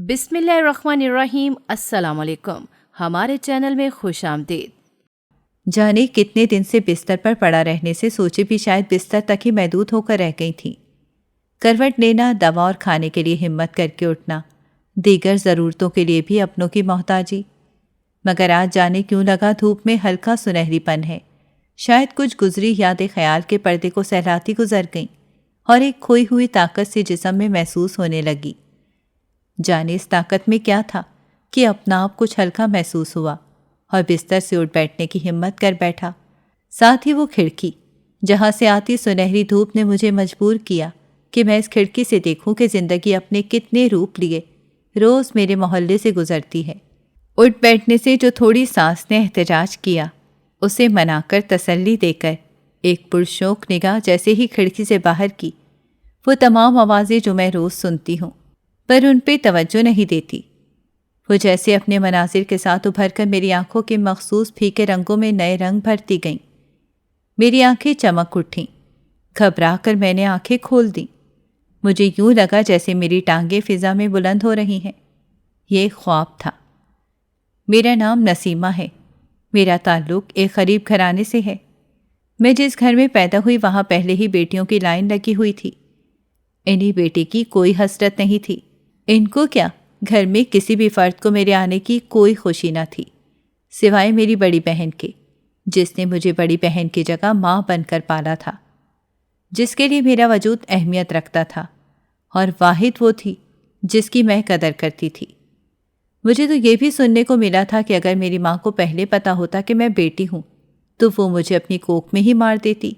بسم اللہ الرحمن الرحیم۔ السلام علیکم، ہمارے چینل میں خوش آمدید۔ جانے کتنے دن سے بستر پر پڑا رہنے سے سوچے بھی شاید بستر تک ہی محدود ہو کر رہ گئی تھی۔ کروٹ لینا، دوا اور کھانے کے لیے ہمت کر کے اٹھنا، دیگر ضرورتوں کے لیے بھی اپنوں کی محتاجی۔ مگر آج جانے کیوں لگا دھوپ میں ہلکا سنہری پن ہے۔ شاید کچھ گزری یادیں خیال کے پردے کو سہلاتی گزر گئیں اور ایک کھوئی ہوئی طاقت سی جسم میں محسوس ہونے لگی۔ جانے اس طاقت میں کیا تھا کہ اپنا آپ کچھ ہلکا محسوس ہوا اور بستر سے اٹھ بیٹھنے کی ہمت کر بیٹھا۔ ساتھ ہی وہ کھڑکی جہاں سے آتی سنہری دھوپ نے مجھے مجبور کیا کہ میں اس کھڑکی سے دیکھوں کہ زندگی اپنے کتنے روپ لیے روز میرے محلے سے گزرتی ہے۔ اٹھ بیٹھنے سے جو تھوڑی سانس نے احتجاج کیا، اسے منا کر تسلی دے کر ایک پرشوق نگاہ جیسے ہی کھڑکی سے باہر کی، وہ تمام آوازیں جو میں روز سنتی ہوں پر ان پہ توجہ نہیں دیتی، وہ جیسے اپنے مناظر کے ساتھ ابھر کر میری آنکھوں کے مخصوص پھیکے رنگوں میں نئے رنگ بھرتی گئیں۔ میری آنکھیں چمک اٹھیں، گھبرا کر میں نے آنکھیں کھول دیں۔ مجھے یوں لگا جیسے میری ٹانگیں فضا میں بلند ہو رہی ہیں۔ یہ ایک خواب تھا۔ میرا نام نسیمہ ہے۔ میرا تعلق ایک غریب گھرانے سے ہے۔ میں جس گھر میں پیدا ہوئی وہاں پہلے ہی بیٹیوں کی لائن لگی ہوئی تھی۔ انہی بیٹی کی کوئی حسرت نہیں تھی۔ ان کو کیا، گھر میں کسی بھی فرد کو میرے آنے کی کوئی خوشی نہ تھی، سوائے میری بڑی بہن کے، جس نے مجھے بڑی بہن کی جگہ ماں بن کر پالا تھا، جس کے لیے میرا وجود اہمیت رکھتا تھا، اور واحد وہ تھی جس کی میں قدر کرتی تھی۔ مجھے تو یہ بھی سننے کو ملا تھا کہ اگر میری ماں کو پہلے پتا ہوتا کہ میں بیٹی ہوں تو وہ مجھے اپنی کوکھ میں ہی مار دیتی۔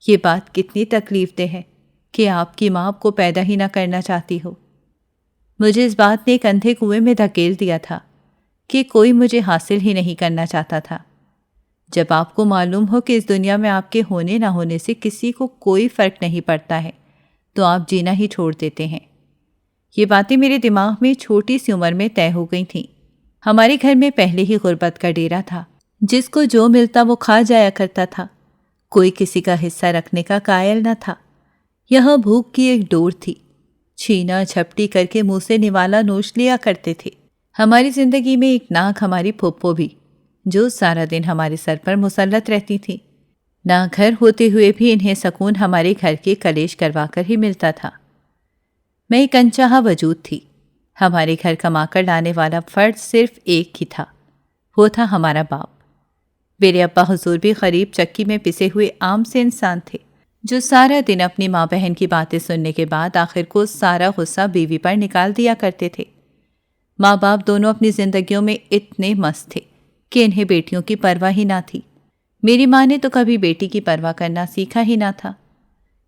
یہ بات کتنی تکلیف دہ ہے کہ آپ کی ماں آپ کو پیدا ہی نہ کرنا چاہتی ہو۔ مجھے اس بات نے ایک اندھے کنویں میں دھکیل دیا تھا کہ کوئی مجھے حاصل ہی نہیں کرنا چاہتا تھا۔ جب آپ کو معلوم ہو کہ اس دنیا میں آپ کے ہونے نہ ہونے سے کسی کو کوئی فرق نہیں پڑتا ہے تو آپ جینا ہی چھوڑ دیتے ہیں۔ یہ باتیں میرے دماغ میں چھوٹی سی عمر میں طے ہو گئی تھیں۔ ہمارے گھر میں پہلے ہی غربت کا ڈیرا تھا، جس کو جو ملتا وہ کھا جایا کرتا تھا۔ کوئی کسی کا حصہ رکھنے کا قائل نہ تھا۔ یہاں بھوک کی ایک ڈور تھی، چھینا جھپٹی کر کے منہ سے نوالا نوش لیا کرتے تھے۔ ہماری زندگی میں ایک ناک ہماری پھوپھو بھی، جو سارا دن ہمارے سر پر مسلط رہتی تھی۔ نہ گھر ہوتے ہوئے بھی انہیں سکون ہمارے گھر کے کلیش کروا کر ہی ملتا تھا۔ میں ایک انچاہا وجود تھی۔ ہمارے گھر کما کر لانے والا فرد صرف ایک ہی تھا، وہ تھا ہمارا باپ۔ میرے ابا حضور بھی غریب چکی میں پسے ہوئے عام سے انسان تھے، جو سارا دن اپنی ماں بہن کی باتیں سننے کے بعد آخر کو سارا غصہ بیوی پر نکال دیا کرتے تھے۔ ماں باپ دونوں اپنی زندگیوں میں اتنے مست تھے کہ انہیں بیٹیوں کی پرواہ ہی نہ تھی۔ میری ماں نے تو کبھی بیٹی کی پرواہ کرنا سیکھا ہی نہ تھا۔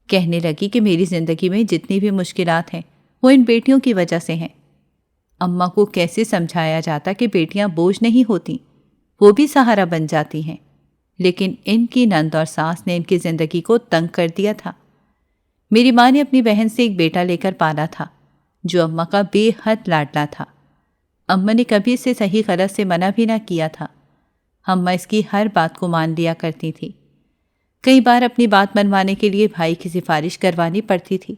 کہنے لگی کہ میری زندگی میں جتنی بھی مشکلات ہیں وہ ان بیٹیوں کی وجہ سے ہیں۔ اماں کو کیسے سمجھایا جاتا کہ بیٹیاں بوجھ نہیں ہوتی، وہ بھی سہارا بن جاتی ہیں، لیکن ان کی نند اور ساس نے ان کی زندگی کو تنگ کر دیا تھا۔ میری ماں نے اپنی بہن سے ایک بیٹا لے کر پالا تھا جو اماں کا بے حد لاڈلا تھا۔ اماں نے کبھی اسے صحیح غلط سے منع بھی نہ کیا تھا۔ اماں اس کی ہر بات کو مان لیا کرتی تھی۔ کئی بار اپنی بات منوانے کے لیے بھائی کی سفارش کروانی پڑتی تھی۔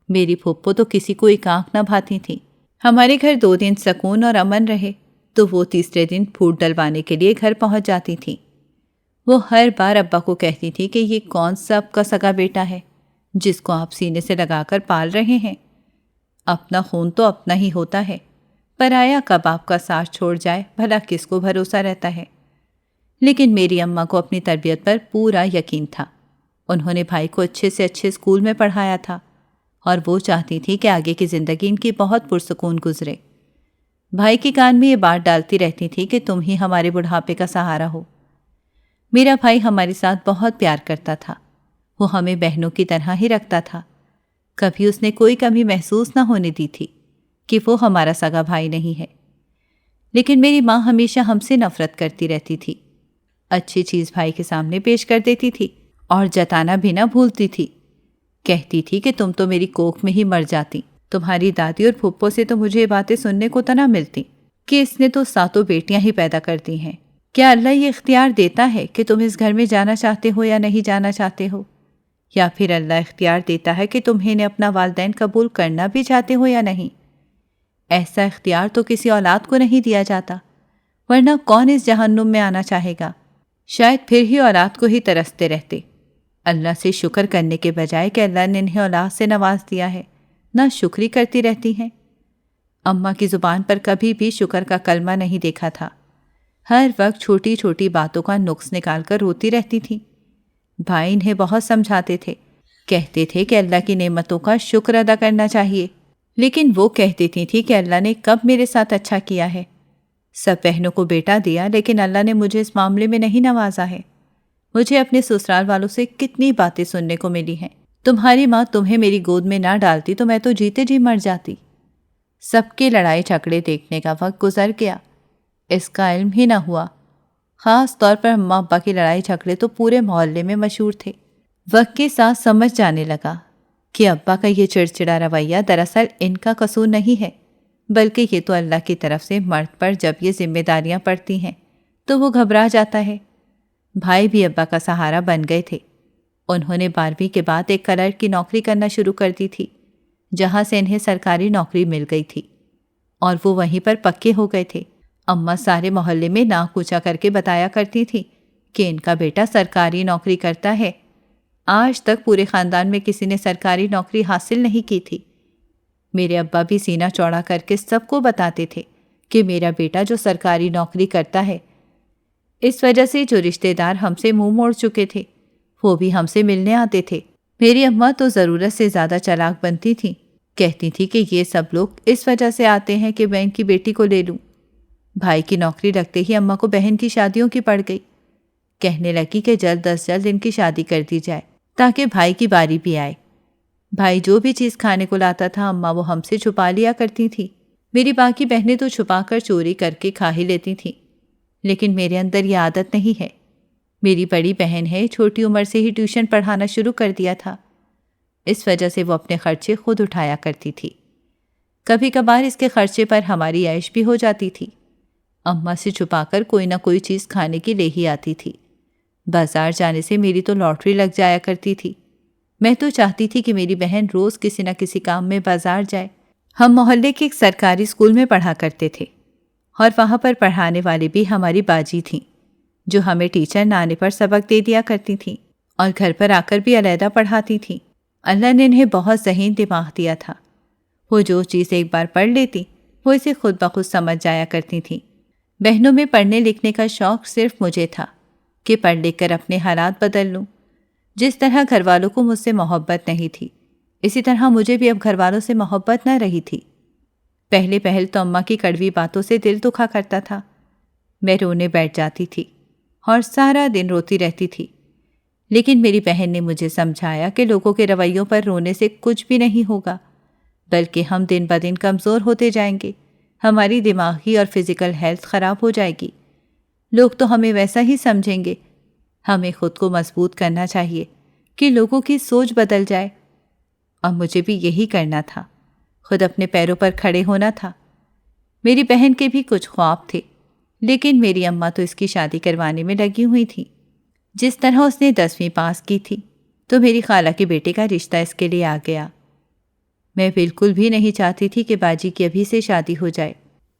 میری پھوپھو تو کسی کو ایک آنکھ نہ بھاتی تھی۔ ہمارے گھر 2 دن سکون اور امن رہے تو وہ تیسرے دن پھوٹ ڈلوانے کے لیے گھر پہنچ جاتی تھیں۔ وہ ہر بار ابا کو کہتی تھی کہ یہ کون سا آپ کا سگا بیٹا ہے جس کو آپ سینے سے لگا کر پال رہے ہیں؟ اپنا خون تو اپنا ہی ہوتا ہے، پرایا کب آپ کا ساتھ چھوڑ جائے بھلا کس کو بھروسہ رہتا ہے۔ لیکن میری اماں کو اپنی تربیت پر پورا یقین تھا۔ انہوں نے بھائی کو اچھے سے اچھے اسکول میں پڑھایا تھا اور وہ چاہتی تھی کہ آگے کی زندگی ان کی بہت پرسکون گزرے۔ بھائی کے کان میں یہ بات ڈالتی رہتی تھی کہ تم ہی ہمارے بڑھاپے کا سہارا ہو۔ میرا بھائی ہمارے ساتھ بہت پیار کرتا تھا، وہ ہمیں بہنوں کی طرح ہی رکھتا تھا۔ کبھی اس نے کوئی کمی محسوس نہ ہونے دی تھی کہ وہ ہمارا سگا بھائی نہیں ہے۔ لیکن میری ماں ہمیشہ ہم سے نفرت کرتی رہتی تھی۔ اچھی چیز بھائی کے سامنے پیش کر دیتی تھی اور جتانا بھی نہ بھولتی تھی۔ کہتی تھی کہ تم تو میری کوکھ میں ہی مر جاتی، تمہاری دادی اور پھپھو سے تو مجھے یہ باتیں سننے کو تو نہ ملتی کہ اس نے تو 7 بیٹیاں ہی پیدا کر دی ہیں۔ کیا اللہ یہ اختیار دیتا ہے کہ تم اس گھر میں جانا چاہتے ہو یا نہیں جانا چاہتے ہو؟ یا پھر اللہ اختیار دیتا ہے کہ تمہیں اپنا والدین قبول کرنا بھی چاہتے ہو یا نہیں؟ ایسا اختیار تو کسی اولاد کو نہیں دیا جاتا، ورنہ کون اس جہنم میں آنا چاہے گا؟ شاید پھر ہی اولاد کو ہی ترستے رہتے۔ اللہ سے شکر کرنے کے بجائے کہ اللہ نے انہیں اولاد سے نواز دیا ہے، نہ شکری کرتی رہتی ہیں۔ اماں کی زبان پر کبھی بھی شکر کا کلمہ نہیں دیکھا تھا، ہر وقت چھوٹی چھوٹی باتوں کا نقص نکال کر روتی رہتی تھی۔ بھائی انہیں بہت سمجھاتے تھے، کہتے تھے کہ اللہ کی نعمتوں کا شکر ادا کرنا چاہیے، لیکن وہ کہہ دیتی تھی کہ اللہ نے کب میرے ساتھ اچھا کیا ہے؟ سب بہنوں کو بیٹا دیا، لیکن اللہ نے مجھے اس معاملے میں نہیں نوازا ہے۔ مجھے اپنے سسرال والوں سے کتنی باتیں سننے کو ملی ہیں، تمہاری ماں تمہیں میری گود میں نہ ڈالتی تو میں تو جیتے جی مر جاتی۔ سب کے لڑائی جھگڑے دیکھنے کا وقت گزر گیا، اس کا علم ہی نہ ہوا۔ خاص طور پر اماں ابا کی لڑائی جھگڑے تو پورے محلے میں مشہور تھے۔ وقت کے ساتھ سمجھ جانے لگا کہ ابا کا یہ چڑچڑا رویہ دراصل ان کا قصور نہیں ہے، بلکہ یہ تو اللہ کی طرف سے مرد پر جب یہ ذمہ داریاں پڑتی ہیں تو وہ گھبرا جاتا ہے۔ بھائی بھی ابا کا سہارا بن گئے تھے۔ انہوں نے 12ویں کے بعد ایک کلرک کی نوکری کرنا شروع کر دی تھی، جہاں سے انہیں سرکاری نوکری مل گئی تھی، اور وہ وہیں پر پکے ہو گئے تھے۔ اماں سارے محلے میں ناک اونچا کر کے بتایا کرتی تھی کہ ان کا بیٹا سرکاری نوکری کرتا ہے۔ آج تک پورے خاندان میں کسی نے سرکاری نوکری حاصل نہیں کی تھی۔ میرے ابا بھی سینہ چوڑا کر کے سب کو بتاتے تھے کہ میرا بیٹا جو سرکاری نوکری کرتا ہے۔ اس وجہ سے جو رشتہ دار ہم سے منہ موڑ چکے تھے وہ بھی ہم سے ملنے آتے تھے۔ میری اماں تو ضرورت سے زیادہ چالاک بنتی تھیں، کہتی تھی کہ یہ سب لوگ اس وجہ سے آتے ہیں کہ میں ان کی بیٹی کو لے لوں۔ بھائی کی نوکری لگتے ہی اماں کو بہن کی شادیوں کی پڑ گئی۔ کہنے لگی کہ جلد از جلد ان کی شادی کر دی جائے تاکہ بھائی کی باری بھی آئے۔ بھائی جو بھی چیز کھانے کو لاتا تھا اماں وہ ہم سے چھپا لیا کرتی تھی۔ میری باقی بہنیں تو چھپا کر چوری کر کے کھا ہی لیتی تھیں، لیکن میرے اندر یہ عادت نہیں ہے۔ میری بڑی بہن ہے، چھوٹی عمر سے ہی ٹیوشن پڑھانا شروع کر دیا تھا، اس وجہ سے وہ اپنے خرچے خود اٹھایا کرتی تھی۔ کبھی کبھار اس کے خرچے پر ہماری عیش بھی ہو جاتی تھی۔ اماں سے چھپا کر کوئی نہ کوئی چیز کھانے کی لے ہی آتی تھی۔ بازار جانے سے میری تو لاٹری لگ جایا کرتی تھی۔ میں تو چاہتی تھی کہ میری بہن روز کسی نہ کسی کام میں بازار جائے۔ ہم محلے کے ایک سرکاری اسکول میں پڑھا کرتے تھے، اور وہاں پر پڑھانے والی بھی ہماری باجی تھیں، جو ہمیں ٹیچر نہ آنے پر سبق دے دیا کرتی تھیں اور گھر پر آ کر بھی علیحدہ پڑھاتی تھیں۔ اللہ نے انہیں بہت ذہین دماغ دیا تھا۔ وہ جو چیز ایک بار پڑھ لیتی وہ اسے خود بخود سمجھ جایا کرتی تھیں۔ بہنوں میں پڑھنے لکھنے کا شوق صرف مجھے تھا کہ پڑھ لکھ کر اپنے حالات بدل لوں۔ جس طرح گھر والوں کو مجھ سے محبت نہیں تھی، اسی طرح مجھے بھی اب گھر والوں سے محبت نہ رہی تھی۔ پہلے پہل تو اماں کی کڑوی باتوں سے دل دکھا کرتا تھا۔ میں رونے بیٹھ جاتی تھی اور سارا دن روتی رہتی تھی، لیکن میری بہن نے مجھے سمجھایا کہ لوگوں کے رویوں پر رونے سے کچھ بھی نہیں ہوگا، بلکہ ہم دن بدن کمزور ہوتے جائیں گے، ہماری دماغی اور فزیکل ہیلتھ خراب ہو جائے گی۔ لوگ تو ہمیں ویسا ہی سمجھیں گے۔ ہمیں خود کو مضبوط کرنا چاہیے کہ لوگوں کی سوچ بدل جائے، اور مجھے بھی یہی کرنا تھا، خود اپنے پیروں پر کھڑے ہونا تھا۔ میری بہن کے بھی کچھ خواب تھے، لیکن میری اماں تو اس کی شادی کروانے میں لگی ہوئی تھی۔ جس طرح اس نے 10ویں پاس کی تھی تو میری خالہ کے بیٹے کا رشتہ اس کے لیے آ گیا۔ میں بالکل بھی نہیں چاہتی تھی کہ باجی کی ابھی سے شادی ہو جائے۔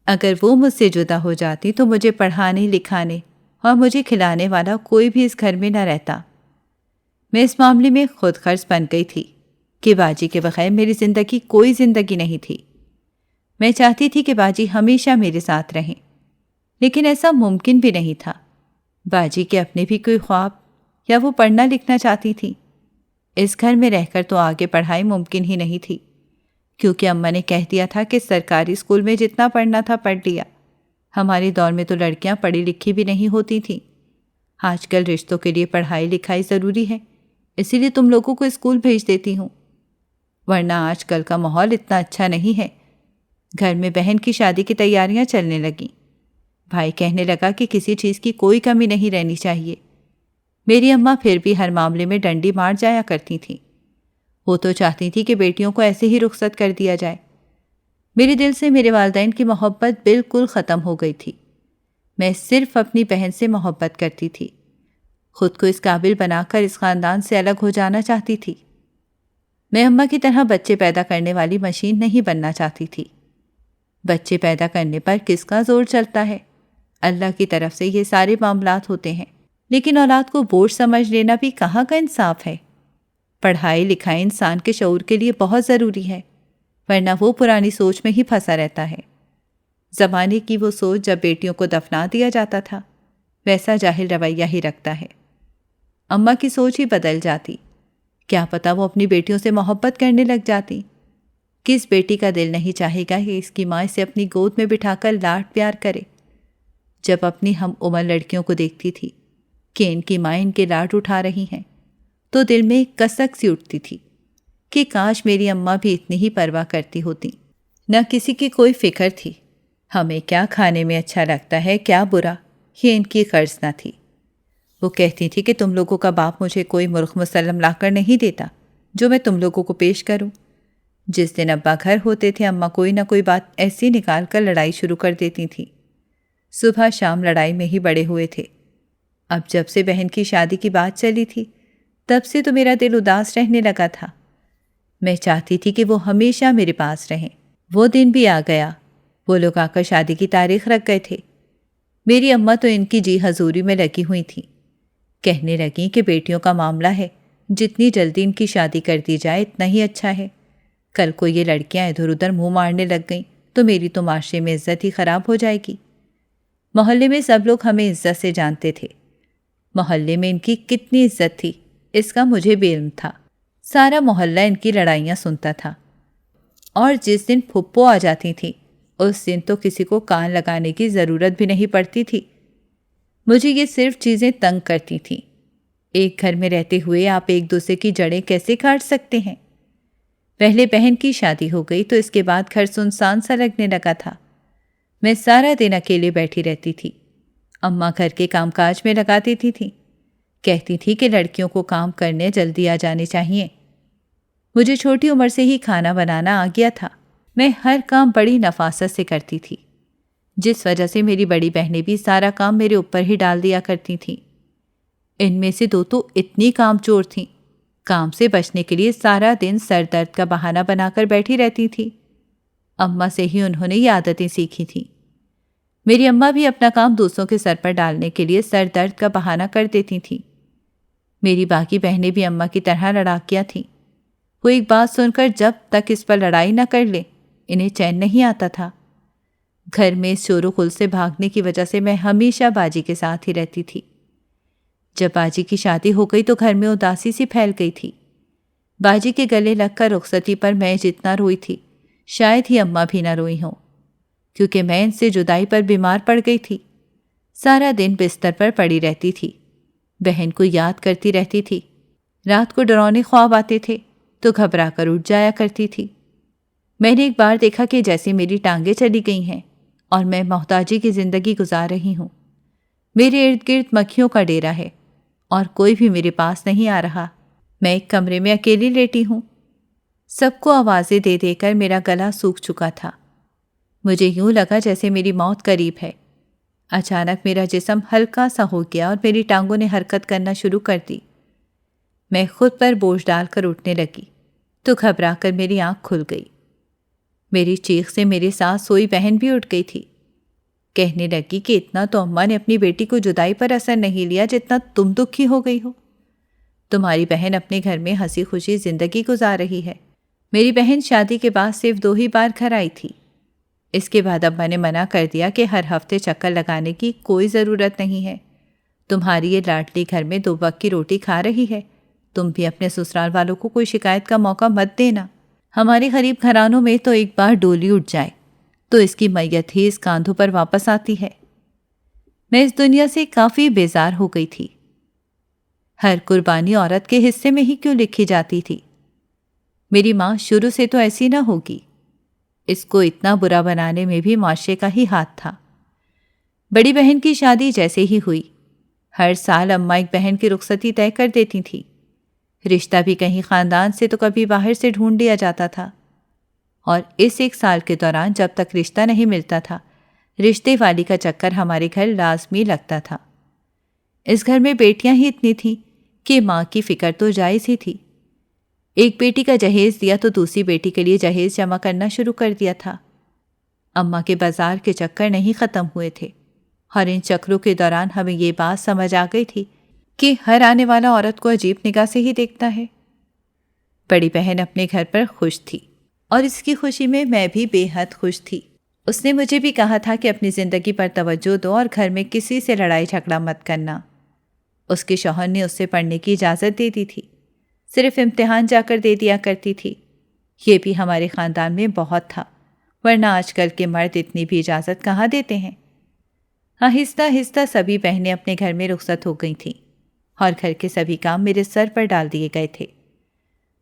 اگر وہ مجھ سے جدا ہو جاتی تو مجھے پڑھانے لکھانے اور مجھے کھلانے والا کوئی بھی اس گھر میں نہ رہتا۔ میں اس معاملے میں خود غرض بن گئی تھی کہ باجی کے بغیر میری زندگی کوئی زندگی نہیں تھی۔ میں چاہتی تھی کہ باجی ہمیشہ میرے ساتھ رہیں، لیکن ایسا ممکن بھی نہیں تھا۔ باجی کے اپنے بھی کوئی خواب یا وہ پڑھنا لکھنا چاہتی تھی۔ اس گھر میں رہ کر تو آگے پڑھائی ممکن ہی نہیں تھی، کیونکہ اماں نے کہہ دیا تھا کہ سرکاری اسکول میں جتنا پڑھنا تھا پڑھ لیا۔ ہمارے دور میں تو لڑکیاں پڑھی لکھی بھی نہیں ہوتی تھیں۔ آج کل رشتوں کے لیے پڑھائی لکھائی ضروری ہے، اسی لیے تم لوگوں کو اسکول بھیج دیتی ہوں، ورنہ آج کل کا ماحول اتنا اچھا نہیں ہے۔ گھر میں بہن کی شادی کی تیاریاں چلنے لگیں۔ بھائی کہنے لگا کہ کسی چیز کی کوئی کمی نہیں رہنی چاہیے۔ میری اماں پھر بھی ہر معاملے میں ڈنڈی مار جایا کرتی تھیں۔ وہ تو چاہتی تھی کہ بیٹیوں کو ایسے ہی رخصت کر دیا جائے۔ میرے دل سے میرے والدین کی محبت بالکل ختم ہو گئی تھی۔ میں صرف اپنی بہن سے محبت کرتی تھی، خود کو اس قابل بنا کر اس خاندان سے الگ ہو جانا چاہتی تھی۔ میں اماں کی طرح بچے پیدا کرنے والی مشین نہیں بننا چاہتی تھی۔ بچے پیدا کرنے پر کس کا زور چلتا ہے؟ اللہ کی طرف سے یہ سارے معاملات ہوتے ہیں، لیکن اولاد کو بوجھ سمجھ لینا بھی کہاں کا انصاف ہے؟ پڑھائی لکھائی انسان کے شعور کے لیے بہت ضروری ہے، ورنہ وہ پرانی سوچ میں ہی پھنسا رہتا ہے۔ زمانے کی وہ سوچ جب بیٹیوں کو دفنا دیا جاتا تھا، ویسا جاہل رویہ ہی رکھتا ہے۔ اماں کی سوچ ہی بدل جاتی، کیا پتا وہ اپنی بیٹیوں سے محبت کرنے لگ جاتی۔ کس بیٹی کا دل نہیں چاہے گا کہ اس کی ماں اسے اپنی گود میں بٹھا کر لاڈ پیار کرے؟ جب اپنی ہم عمر لڑکیوں کو دیکھتی تھی کہ ان کی ماں ان کے لاڈ اٹھا رہی ہیں، تو دل میں ایک کسک سی اٹھتی تھی کہ کاش میری اماں بھی اتنی ہی پرواہ کرتی ہوتی۔ نہ کسی کی کوئی فکر تھی، ہمیں کیا کھانے میں اچھا لگتا ہے کیا برا، یہ ان کی غرض نہ تھی۔ وہ کہتی تھی کہ تم لوگوں کا باپ مجھے کوئی مرغ مسلم لا کر نہیں دیتا جو میں تم لوگوں کو پیش کروں۔ جس دن ابا گھر ہوتے تھے، اماں کوئی نہ کوئی بات ایسی نکال کر لڑائی شروع کر دیتی تھیں۔ صبح شام لڑائی میں ہی بڑے ہوئے تھے۔ اب جب سے بہن کی شادی کی بات چلی تھی، تب سے تو میرا دل اداس رہنے لگا تھا۔ میں چاہتی تھی کہ وہ ہمیشہ میرے پاس رہیں۔ وہ دن بھی آ گیا، وہ لوگ آ کر شادی کی تاریخ رکھ گئے تھے۔ میری اماں تو ان کی جی حضوری میں لگی ہوئی تھیں، کہنے لگیں کہ بیٹیوں کا معاملہ ہے، جتنی جلدی ان کی شادی کر دی جائے اتنا ہی اچھا ہے۔ کل کو یہ لڑکیاں ادھر ادھر منہ مارنے لگ گئیں تو میری تو معاشرے میں عزت ہی خراب ہو جائے گی۔ محلے میں سب لوگ ہمیں عزت سے جانتے تھے۔ محلے میں ان کی کتنی عزت تھی اس کا مجھے بے علم تھا۔ سارا محلہ ان کی لڑائیاں سنتا تھا، اور جس دن پھپھو آ جاتی تھیں اس دن تو کسی کو کان لگانے کی ضرورت بھی نہیں پڑتی تھی۔ مجھے یہ صرف چیزیں تنگ کرتی تھیں۔ ایک گھر میں رہتے ہوئے آپ ایک دوسرے کی جڑیں کیسے کاٹ سکتے ہیں؟ پہلے بہن کی شادی ہو گئی تو اس کے بعد گھر سنسان سا لگنے لگا تھا۔ میں سارا دن اکیلے بیٹھی رہتی تھی۔ اماں گھر کے کام کاج میں لگا دیتی تھیں، کہتی تھی کہ لڑکیوں کو کام کرنے جلدی آ جانے چاہیے۔ مجھے چھوٹی عمر سے ہی کھانا بنانا آ گیا تھا۔ میں ہر کام بڑی نفاست سے کرتی تھی، جس وجہ سے میری بڑی بہنیں بھی سارا کام میرے اوپر ہی ڈال دیا کرتی تھیں۔ ان میں سے دو تو اتنی کام چور تھیں، کام سے بچنے کے لیے سارا دن سر درد کا بہانہ بنا کر بیٹھی رہتی تھی۔ اماں سے ہی انہوں نے یہ عادتیں سیکھی تھیں۔ میری اماں بھی اپنا کام دوسروں کے سر پر ڈالنے کے لیے سر درد کا بہانہ کر دیتی تھیں۔ میری باقی بہنیں بھی اماں کی طرح لڑاکیاں تھیں۔ وہ ایک بات سن کر جب تک اس پر لڑائی نہ کر لیں انہیں چین نہیں آتا تھا۔ گھر میں شور و غل سے بھاگنے کی وجہ سے میں ہمیشہ باجی کے ساتھ ہی رہتی تھی۔ جب باجی کی شادی ہو گئی تو گھر میں اداسی سی پھیل گئی تھی۔ باجی کے گلے لگ کر رخصتی پر میں جتنا روئی تھی شاید ہی اماں بھی نہ روئی ہوں، کیونکہ میں ان سے جدائی پر بیمار پڑ گئی تھی۔ سارا دن بستر پر پڑی رہتی تھی، بہن کو یاد کرتی رہتی تھی۔ رات کو ڈراؤنے خواب آتے تھے تو گھبرا کر اٹھ جایا کرتی تھی۔ میں نے ایک بار دیکھا کہ جیسے میری ٹانگیں چلی گئی ہیں اور میں محتاجی کی زندگی گزار رہی ہوں۔ میرے ارد گرد مکھیوں کا ڈیرا ہے اور کوئی بھی میرے پاس نہیں آ رہا۔ میں ایک کمرے میں اکیلی لیٹی ہوں۔ سب کو آوازیں دے دے کر میرا گلا سوکھ چکا تھا۔ مجھے یوں لگا جیسے میری موت قریب ہے۔ اچانک میرا جسم ہلکا سا ہو گیا اور میری ٹانگوں نے حرکت کرنا شروع کر دی۔ میں خود پر بوجھ ڈال کر اٹھنے لگی تو گھبرا کر میری آنکھ کھل گئی۔ میری چیخ سے میرے ساتھ سوئی بہن بھی اٹھ گئی تھی۔ کہنے لگی کہ اتنا تو اماں نے اپنی بیٹی کو جدائی پر اثر نہیں لیا جتنا تم دکھی ہو گئی ہو۔ تمہاری بہن اپنے گھر میں ہنسی خوشی زندگی گزار رہی ہے۔ میری بہن شادی کے بعد صرف 2 ہی بار گھر آئی تھی۔ اس کے بعد ابا نے منع کر دیا کہ ہر ہفتے چکر لگانے کی کوئی ضرورت نہیں ہے۔ تمہاری یہ لاڈلی گھر میں 2 وقت کی روٹی کھا رہی ہے، تم بھی اپنے سسرال والوں کو کوئی شکایت کا موقع مت دینا۔ ہمارے غریب گھرانوں میں تو ایک بار ڈولی اٹھ جائے تو اس کی میت ہی اس کاندھوں پر واپس آتی ہے۔ میں اس دنیا سے کافی بیزار ہو گئی تھی۔ ہر قربانی عورت کے حصے میں ہی کیوں لکھی جاتی تھی؟ میری ماں شروع سے تو ایسی نہ ہوگی۔ اس کو اتنا برا بنانے میں بھی معاشرے کا ہی ہاتھ تھا۔ بڑی بہن کی شادی جیسے ہی ہوئی، ہر سال اماں ایک بہن کی رخصتی طے کر دیتی تھی۔ رشتہ بھی کہیں خاندان سے تو کبھی باہر سے ڈھونڈ لیا جاتا تھا، اور اس 1 سال کے دوران جب تک رشتہ نہیں ملتا تھا رشتے والی کا چکر ہمارے گھر لازمی لگتا تھا۔ اس گھر میں بیٹیاں ہی اتنی تھیں کہ ماں کی فکر تو جائز ہی تھی۔ ایک بیٹی کا جہیز دیا تو دوسری بیٹی کے لیے جہیز جمع کرنا شروع کر دیا تھا۔ اماں کے بازار کے چکر نہیں ختم ہوئے تھے، اور ان چکروں کے دوران ہمیں یہ بات سمجھ آ گئی تھی کہ ہر آنے والا عورت کو عجیب نگاہ سے ہی دیکھتا ہے۔ بڑی بہن اپنے گھر پر خوش تھی، اور اس کی خوشی میں میں بھی بے حد خوش تھی۔ اس نے مجھے بھی کہا تھا کہ اپنی زندگی پر توجہ دو اور گھر میں کسی سے لڑائی جھگڑا مت کرنا۔ اس کے شوہر نے اس سے پڑھنے کی اجازت دے دی تھی، صرف امتحان جا کر دے دیا کرتی تھی۔ یہ بھی ہمارے خاندان میں بہت تھا، ورنہ آج کل کے مرد اتنی بھی اجازت کہاں دیتے ہیں۔ آہستہ آہستہ سبھی بہنیں اپنے گھر میں رخصت ہو گئی تھیں، اور گھر کے سبھی کام میرے سر پر ڈال دیے گئے تھے۔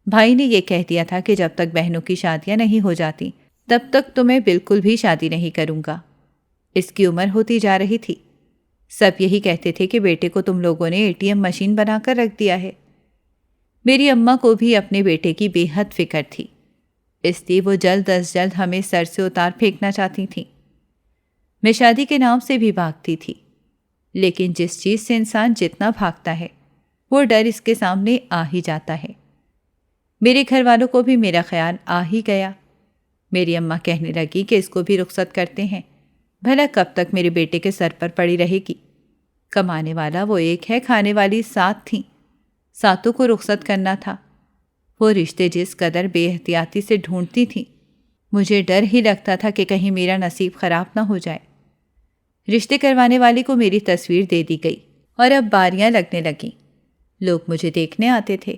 بھائی نے یہ کہہ دیا تھا کہ جب تک بہنوں کی شادیاں نہیں ہو جاتی تب تک تو میں بالکل بھی شادی نہیں کروں گا۔ اس کی عمر ہوتی جا رہی تھی۔ سب یہی کہتے تھے کہ بیٹے کو تم لوگوں نے ATM مشین بنا کر رکھ دیا ہے۔ میری اماں کو بھی اپنے بیٹے کی بے حد فکر تھی، اس لیے وہ جلد از جلد ہمیں سر سے اتار پھینکنا چاہتی تھیں۔ میں شادی کے نام سے بھی بھاگتی تھی، لیکن جس چیز سے انسان جتنا بھاگتا ہے وہ ڈر اس کے سامنے آ ہی جاتا ہے۔ میرے گھر والوں کو بھی میرا خیال آ ہی گیا۔ میری اماں کہنے لگی کہ اس کو بھی رخصت کرتے ہیں، بھلا کب تک میرے بیٹے کے سر پر پڑی رہے گی؟ کمانے والا وہ ایک ہے، کھانے والی 7 تھیں، 7 کو رخصت کرنا تھا۔ وہ رشتے جس قدر بے احتیاطی سے ڈھونڈتی تھیں، مجھے ڈر ہی لگتا تھا کہ کہیں میرا نصیب خراب نہ ہو جائے۔ رشتے کروانے والی کو میری تصویر دے دی گئی، اور اب باریاں لگنے لگیں۔ لوگ مجھے دیکھنے آتے تھے،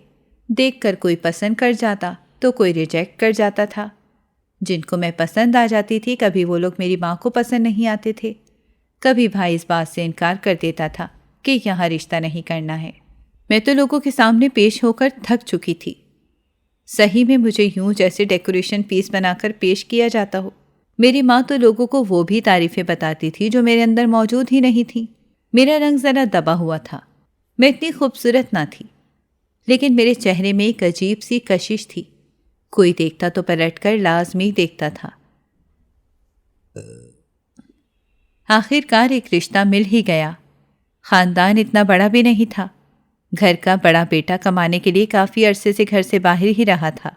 دیکھ کر کوئی پسند کر جاتا تو کوئی ریجیکٹ کر جاتا تھا۔ جن کو میں پسند آ جاتی تھی، کبھی وہ لوگ میری ماں کو پسند نہیں آتے تھے، کبھی بھائی اس بات سے انکار کر دیتا تھا کہ یہاں رشتہ نہیں کرنا ہے۔ میں تو لوگوں کے سامنے پیش ہو کر تھک چکی تھی۔ صحیح میں مجھے یوں جیسے ڈیکوریشن پیس بنا کر پیش کیا جاتا ہو۔ میری ماں تو لوگوں کو وہ بھی تعریفیں بتاتی تھی جو میرے اندر موجود ہی نہیں تھی۔ میرا رنگ ذرا دبا ہوا تھا، میں اتنی خوبصورت نہ تھی، لیکن میرے چہرے میں ایک عجیب سی کشش تھی۔ کوئی دیکھتا تو پلٹ کر لازمی دیکھتا تھا۔ آخر کار ایک رشتہ مل ہی گیا۔ خاندان اتنا بڑا بھی نہیں تھا، گھر کا بڑا بیٹا کمانے کے لیے کافی عرصے سے گھر سے باہر ہی رہا تھا،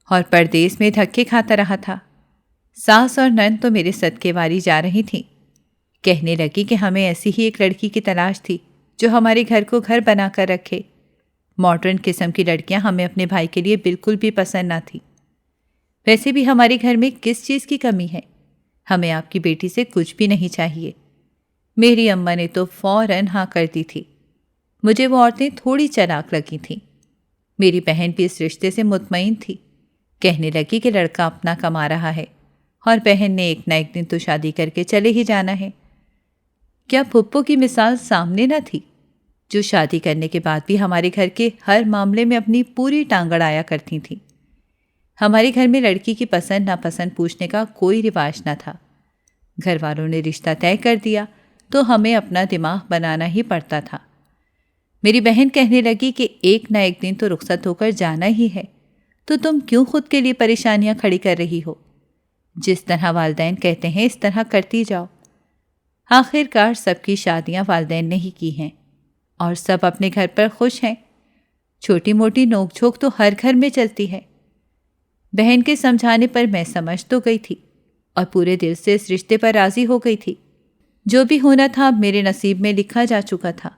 اور پردیس میں دھکے کھاتا رہا تھا۔ ساس اور نند تو میرے صدقے واری جا رہی تھیں، کہنے لگی کہ ہمیں ایسی ہی ایک لڑکی کی تلاش تھی جو ہمارے گھر کو گھر بنا کر رکھے۔ ماڈرن قسم کی لڑکیاں ہمیں اپنے بھائی کے لیے بالکل بھی پسند نہ تھی۔ ویسے بھی ہمارے گھر میں کس چیز کی کمی ہے؟ ہمیں آپ کی بیٹی سے کچھ بھی نہیں چاہیے۔ میری اماں نے تو فوراً ہاں کر دی تھی۔ مجھے وہ عورتیں تھوڑی چلاک لگی تھیں۔ میری بہن بھی اس رشتے سے مطمئن تھی، کہنے لگی کہ لڑکا اپنا کما رہا ہے، اور بہن نے ایک نہ ایک دن تو شادی کر کے چلے ہی جانا ہے۔ کیا پھپھو کی مثال سامنے نہ تھی، جو شادی کرنے کے بعد بھی ہمارے گھر کے ہر معاملے میں اپنی پوری ٹانگ اڑایا کرتی تھیں۔ ہمارے گھر میں لڑکی کی پسند ناپسند پوچھنے کا کوئی رواج نہ تھا۔ گھر والوں نے رشتہ طے کر دیا تو ہمیں اپنا دماغ بنانا ہی پڑتا تھا۔ میری بہن کہنے لگی کہ ایک نہ ایک دن تو رخصت ہو کر جانا ہی ہے، تو تم کیوں خود کے لیے پریشانیاں کھڑی کر رہی ہو؟ جس طرح والدین کہتے ہیں اس طرح کرتی جاؤ۔ آخر کار سب کی شادیاں والدین نے ہی کی ہیں، اور سب اپنے گھر پر خوش ہیں۔ چھوٹی موٹی نوک جھوک تو ہر گھر میں چلتی ہے۔ بہن کے سمجھانے پر میں سمجھ تو گئی تھی، اور پورے دل سے اس رشتے پر راضی ہو گئی تھی۔ جو بھی ہونا تھا اب میرے نصیب میں لکھا جا چکا تھا۔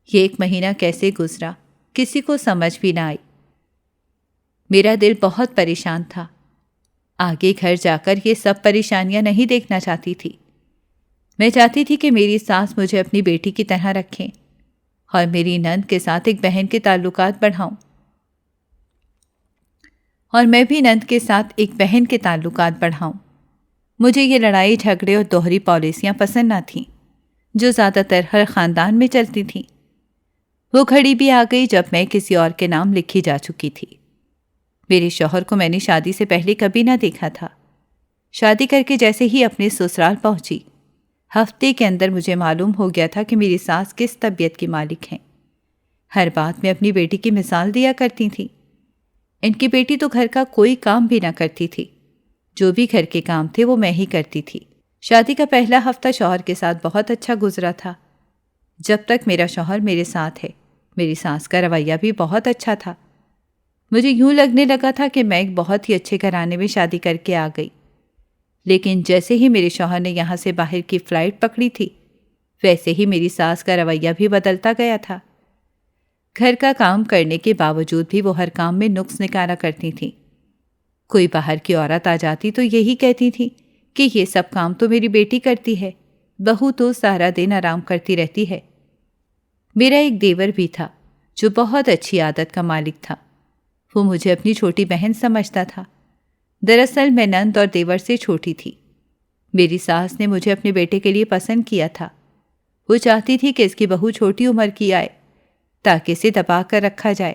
یہ 1 مہینہ کیسے گزرا کسی کو سمجھ بھی نہ آئی۔ میرا دل بہت پریشان تھا۔ آگے گھر جا کر یہ سب پریشانیاں نہیں دیکھنا چاہتی تھی۔ میں چاہتی تھی کہ میری ساس مجھے اپنی بیٹی کی طرح رکھیں، اور میری نند کے ساتھ ایک بہن کے تعلقات بڑھاؤں، اور میں بھی نند کے ساتھ ایک بہن کے تعلقات بڑھاؤں۔ مجھے یہ لڑائی جھگڑے اور دوہری پالیسیاں پسند نہ تھیں، جو زیادہ تر ہر خاندان میں چلتی تھیں۔ وہ گھڑی بھی آ گئی جب میں کسی اور کے نام لکھی جا چکی تھی۔ میرے شوہر کو میں نے شادی سے پہلے کبھی نہ دیکھا تھا۔ شادی کر کے جیسے ہی اپنے سسرال پہنچی، ہفتے کے اندر مجھے معلوم ہو گیا تھا کہ میری ساس کس طبیعت کی مالک ہیں۔ ہر بات میں اپنی بیٹی کی مثال دیا کرتی تھیں۔ ان کی بیٹی تو گھر کا کوئی کام بھی نہ کرتی تھی، جو بھی گھر کے کام تھے وہ میں ہی کرتی تھی۔ شادی کا پہلا ہفتہ شوہر کے ساتھ بہت اچھا گزرا تھا۔ جب تک میرا شوہر میرے ساتھ ہے، میری ساس کا رویہ بھی بہت اچھا تھا۔ مجھے یوں لگنے لگا تھا کہ میں ایک بہت ہی اچھے گھرانے میں شادی کر کے آ گئی، لیکن جیسے ہی میرے شوہر نے یہاں سے باہر کی فلائٹ پکڑی تھی، ویسے ہی میری ساس کا رویہ بھی بدلتا گیا تھا۔ گھر کا کام کرنے کے باوجود بھی وہ ہر کام میں نقص نکالا کرتی تھیں۔ کوئی باہر کی عورت آ جاتی تو یہی کہتی تھی کہ یہ سب کام تو میری بیٹی کرتی ہے، بہو تو سارا دن آرام کرتی رہتی ہے۔ میرا ایک دیور بھی تھا جو بہت اچھی عادت کا مالک تھا۔ وہ مجھے اپنی چھوٹی بہن سمجھتا تھا۔ دراصل میں نند اور دیور سے چھوٹی تھی۔ میری ساس نے مجھے اپنے بیٹے کے لیے پسند کیا تھا۔ وہ چاہتی تھی کہ اس کی بہو چھوٹی عمر کی آئے تاکہ اسے دبا کر رکھا جائے۔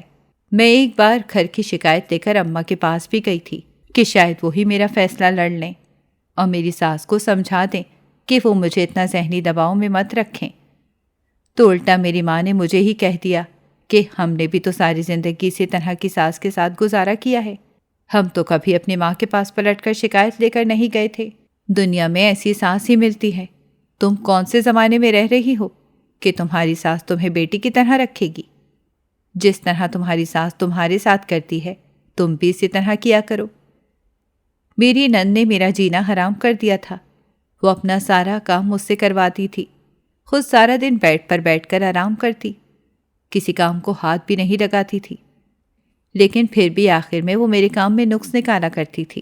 میں ایک بار گھر کی شکایت لے کر اماں کے پاس بھی گئی تھی کہ شاید وہی میرا فیصلہ لڑ لیں اور میری ساس کو سمجھا دیں کہ وہ مجھے اتنا ذہنی دباؤ میں مت رکھیں۔ تو الٹا میری ماں نے مجھے ہی کہہ دیا کہ ہم نے بھی تو ساری زندگی اسی طرح کی ساس کے ساتھ گزارا کیا ہے، ہم تو کبھی اپنی ماں کے پاس پلٹ کر شکایت لے کر نہیں گئے تھے۔ دنیا میں ایسی ساس ہی ملتی ہے۔ تم کون سے زمانے میں رہ رہی ہو کہ تمہاری ساس تمہیں بیٹی کی طرح رکھے گی؟ جس طرح تمہاری ساس تمہارے ساتھ کرتی ہے تم بھی اسی طرح کیا کرو۔ میری نند نے میرا جینا حرام کر دیا تھا۔ وہ اپنا سارا کام مجھ سے کرواتی تھی، خود سارا دن بیڈ پر بیٹھ کر آرام کرتی، کسی کام کو ہاتھ بھی نہیں لگاتی تھی، لیکن پھر بھی آخر میں وہ میرے کام میں نقص نکالا کرتی تھی۔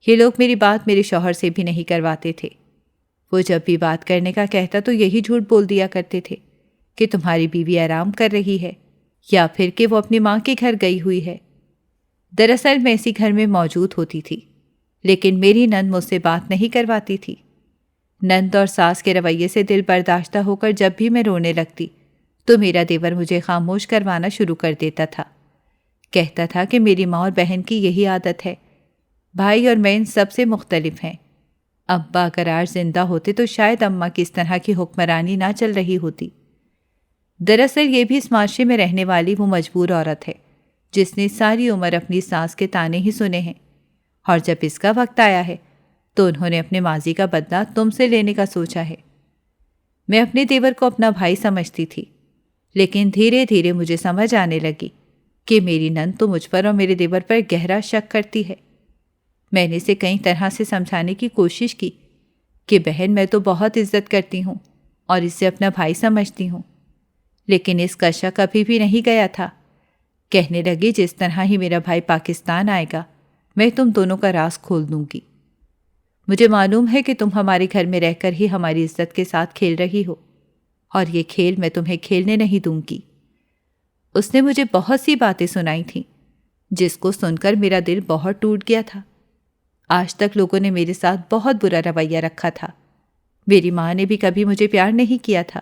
یہ لوگ میری بات میرے شوہر سے بھی نہیں کرواتے تھے۔ وہ جب بھی بات کرنے کا کہتا تو یہی جھوٹ بول دیا کرتے تھے کہ تمہاری بیوی آرام کر رہی ہے یا پھر کہ وہ اپنی ماں کے گھر گئی ہوئی ہے۔ دراصل میں اسی گھر میں موجود ہوتی تھی، لیکن میری نند مجھ سے بات نہیں کرواتی تھی۔ نند اور ساس کے رویے سے دل برداشتہ ہو کر جب بھی میں رونے لگتی تو میرا دیور مجھے خاموش کروانا شروع کر دیتا تھا۔ کہتا تھا کہ میری ماں اور بہن کی یہی عادت ہے، بھائی اور میں ان سب سے مختلف ہیں۔ ابا اگر آج زندہ ہوتے تو شاید اماں کی اس طرح کی حکمرانی نہ چل رہی ہوتی۔ دراصل یہ بھی اس معاشرے میں رہنے والی وہ مجبور عورت ہے جس نے ساری عمر اپنی ساس کے طعنے ہی سنے ہیں، اور جب اس کا وقت آیا ہے تو انہوں نے اپنے ماضی کا بدلہ تم سے لینے کا سوچا ہے۔ میں اپنے دیور کو اپنا بھائی سمجھتی تھی، لیکن دھیرے دھیرے مجھے سمجھ آنے لگی کہ میری نند تو مجھ پر اور میرے دیور پر گہرا شک کرتی ہے۔ میں نے اسے کئی طرح سے سمجھانے کی کوشش کی کہ بہن میں تو بہت عزت کرتی ہوں اور اسے اپنا بھائی سمجھتی ہوں، لیکن اس کا شک ابھی بھی نہیں گیا تھا۔ کہنے لگی جس طرح ہی میرا بھائی پاکستان آئے گا میں تم دونوں کا راز کھول دوں گی۔ مجھے معلوم ہے کہ تم ہمارے گھر میں رہ کر ہی ہماری عزت کے ساتھ کھیل رہی ہو، اور یہ کھیل میں تمہیں کھیلنے نہیں دوں گی۔ اس نے مجھے بہت سی باتیں سنائی تھیں جس کو سن کر میرا دل بہت ٹوٹ گیا تھا۔ آج تک لوگوں نے میرے ساتھ بہت برا رویہ رکھا تھا۔ میری ماں نے بھی کبھی مجھے پیار نہیں کیا تھا،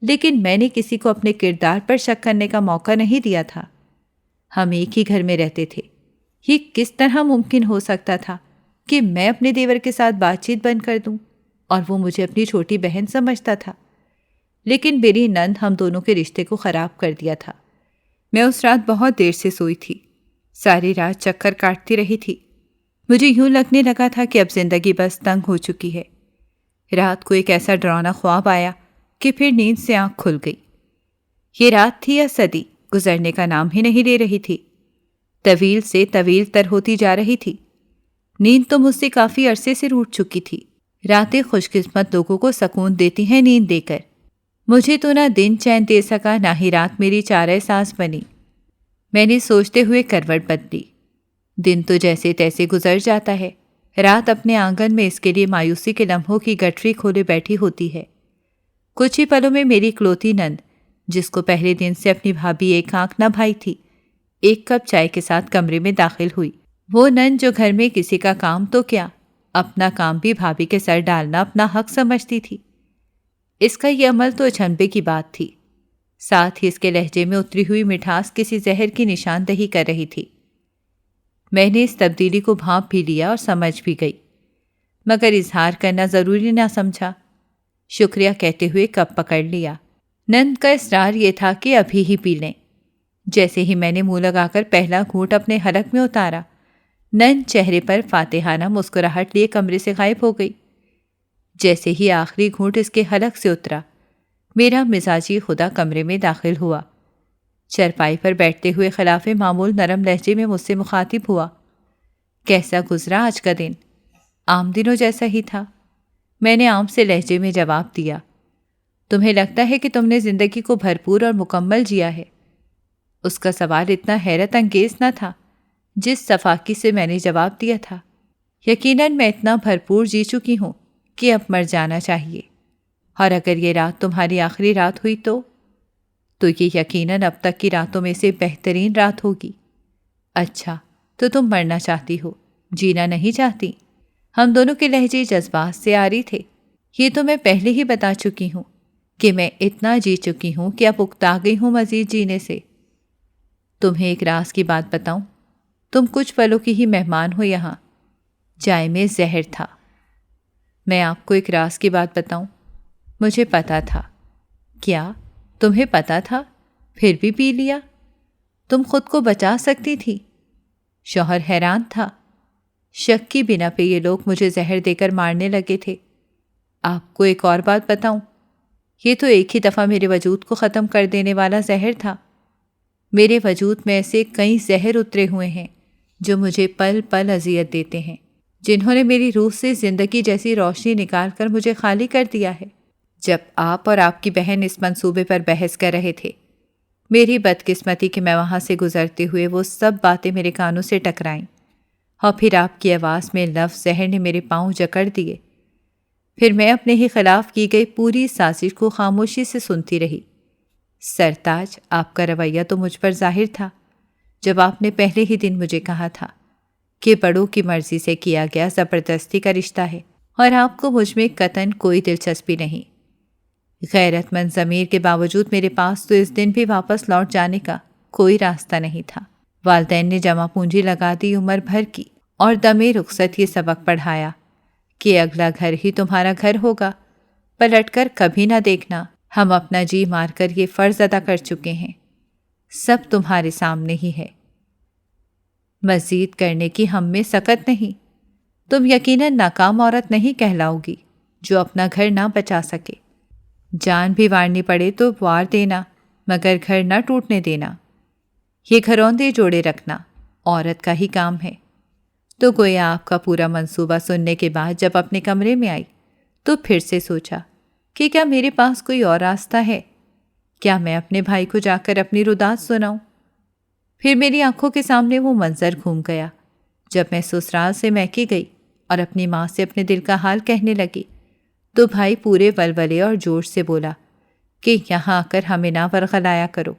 لیکن میں نے کسی کو اپنے کردار پر شک کرنے کا موقع نہیں دیا تھا۔ ہم ایک ہی گھر میں رہتے تھے۔ یہ کس طرح ممکن ہو سکتا تھا کہ میں اپنے دیور کے ساتھ بات چیت بند کر دوں اور وہ مجھے اپنی چھوٹی بہن سمجھتا تھا؟ لیکن میری نند ہم دونوں کے رشتے کو خراب کر دیا تھا۔ میں اس رات بہت دیر سے سوئی تھی، ساری رات چکر کاٹتی رہی تھی۔ مجھے یوں لگنے لگا تھا کہ اب زندگی بس تنگ ہو چکی ہے۔ رات کو ایک ایسا ڈراؤنا خواب آیا کہ پھر نیند سے آنکھ کھل گئی۔ یہ رات تھی یا صدی گزرنے کا نام ہی نہیں لے رہی تھی، طویل سے طویل تر ہوتی جا رہی تھی۔ نیند تو مجھ سے کافی عرصے سے روٹ چکی تھی۔ راتیں خوش قسمت لوگوں کو سکون دیتی ہیں نیند دے کر، مجھے تو نہ دن چین دے سکا نہ ہی رات میری چارہ ساز بنی۔ میں نے سوچتے ہوئے کروٹ بدلی۔ دن تو جیسے تیسے گزر جاتا ہے، رات اپنے آنگن میں اس کے لیے مایوسی کے لمحوں کی گٹری کھولے بیٹھی ہوتی ہے۔ کچھ ہی پلوں میں میری اکلوتی نند، جس کو پہلے دن سے اپنی بھابھی ایک آنکھ نہ بھائی تھی، ایک کپ چائے کے ساتھ کمرے میں داخل ہوئی۔ وہ نند جو گھر میں کسی کا کام تو کیا، اپنا کام بھی بھابھی کے سر ڈالنا اپنا حق سمجھتی تھی۔ اس کا یہ عمل تو اچنبے کی بات تھی، ساتھ ہی اس کے لہجے میں اتری ہوئی مٹھاس کسی زہر کی نشاندہی کر رہی تھی۔ میں نے اس تبدیلی کو بھانپ بھی لیا اور سمجھ بھی گئی، مگر اظہار کرنا ضروری نہ سمجھا۔ شکریہ کہتے ہوئے کپ پکڑ لیا۔ نند کا اصرار یہ تھا کہ ابھی ہی پی لیں۔ جیسے ہی میں نے منہ لگا کر پہلا گھونٹ اپنے حلق میں اتارا، نند چہرے پر فاتحانہ مسکراہٹ لیے کمرے سے غائب ہو گئی۔ جیسے ہی آخری گھونٹ اس کے حلق سے اترا، میرا مزاجی خدا کمرے میں داخل ہوا۔ چرپائی پر بیٹھتے ہوئے خلاف معمول نرم لہجے میں مجھ سے مخاطب ہوا۔ کیسا گزرا آج کا دن؟ عام دنوں جیسا ہی تھا، میں نے عام سے لہجے میں جواب دیا۔ تمہیں لگتا ہے کہ تم نے زندگی کو بھرپور اور مکمل جیا ہے؟ اس کا سوال اتنا حیرت انگیز نہ تھا جس صفاقی سے میں نے جواب دیا تھا۔ یقیناً میں اتنا بھرپور جی چکی ہوں کہ اب مر جانا چاہیے، اور اگر یہ رات تمہاری آخری رات ہوئی تو یہ یقیناً اب تک کی راتوں میں سے بہترین رات ہوگی۔ اچھا، تو تم مرنا چاہتی ہو، جینا نہیں چاہتی؟ ہم دونوں کے لہجے جذبات سے عاری تھے۔ یہ تو میں پہلے ہی بتا چکی ہوں کہ میں اتنا جی چکی ہوں کہ اب اکتا گئی ہوں مزید جینے سے۔ تمہیں ایک راز کی بات بتاؤں؟ تم کچھ پلوں کی ہی مہمان ہو یہاں۔ چائے میں زہر تھا۔ میں آپ کو ایک راز کی بات بتاؤں؟ مجھے پتا تھا۔ کیا تمہیں پتا تھا پھر بھی پی لیا؟ تم خود کو بچا سکتی تھی۔ شوہر حیران تھا۔ شک کی بنا پہ یہ لوگ مجھے زہر دے کر مارنے لگے تھے۔ آپ کو ایک اور بات بتاؤں؟ یہ تو ایک ہی دفعہ میرے وجود کو ختم کر دینے والا زہر تھا۔ میرے وجود میں ایسے کئی زہر اترے ہوئے ہیں جو مجھے پل پل اذیت دیتے ہیں، جنہوں نے میری روح سے زندگی جیسی روشنی نکال کر مجھے خالی کر دیا ہے۔ جب آپ اور آپ کی بہن اس منصوبے پر بحث کر رہے تھے، میری بدقسمتی کہ میں وہاں سے گزرتے ہوئے وہ سب باتیں میرے کانوں سے ٹکرائیں، اور پھر آپ کی آواز میں لفظ زہر نے میرے پاؤں جکڑ دیے۔ پھر میں اپنے ہی خلاف کی گئی پوری سازش کو خاموشی سے سنتی رہی۔ سرتاج، آپ کا رویہ تو مجھ پر ظاہر تھا جب آپ نے پہلے ہی دن مجھے کہا تھا کہ بڑوں کی مرضی سے کیا گیا زبردستی کا رشتہ ہے، اور آپ کو مجھ میں قطعاً کوئی دلچسپی نہیں۔ غیرت مند ضمیر کے باوجود میرے پاس تو اس دن بھی واپس لوٹ جانے کا کوئی راستہ نہیں تھا۔ والدین نے جمع پونجی لگا دی عمر بھر کی، اور دم رخصت یہ سبق پڑھایا کہ اگلا گھر ہی تمہارا گھر ہوگا، پلٹ کر کبھی نہ دیکھنا۔ ہم اپنا جی مار کر یہ فرض ادا کر چکے ہیں، سب تمہارے سامنے ہی ہے۔ مزید کرنے کی ہم میں سکت نہیں۔ تم یقیناً ناکام عورت نہیں کہلاؤ گی جو اپنا گھر نہ بچا سکے۔ جان بھی وارنی پڑے تو وار دینا، مگر گھر نہ ٹوٹنے دینا۔ یہ گھروندے جوڑے رکھنا عورت کا ہی کام ہے۔ تو گویا آپ کا پورا منصوبہ سننے کے بعد جب اپنے کمرے میں آئی تو پھر سے سوچا کہ کیا میرے پاس کوئی اور راستہ ہے؟ کیا میں اپنے بھائی کو جا کر اپنی روداد سناؤں؟ پھر میری آنکھوں کے سامنے وہ منظر گھوم گیا جب میں سسرال سے میکے گئی اور اپنی ماں سے اپنے دل کا حال کہنے لگی، تو بھائی پورے ولولے اور جوش سے بولا کہ یہاں آ کر ہمیں نہ ورغلایا کرو۔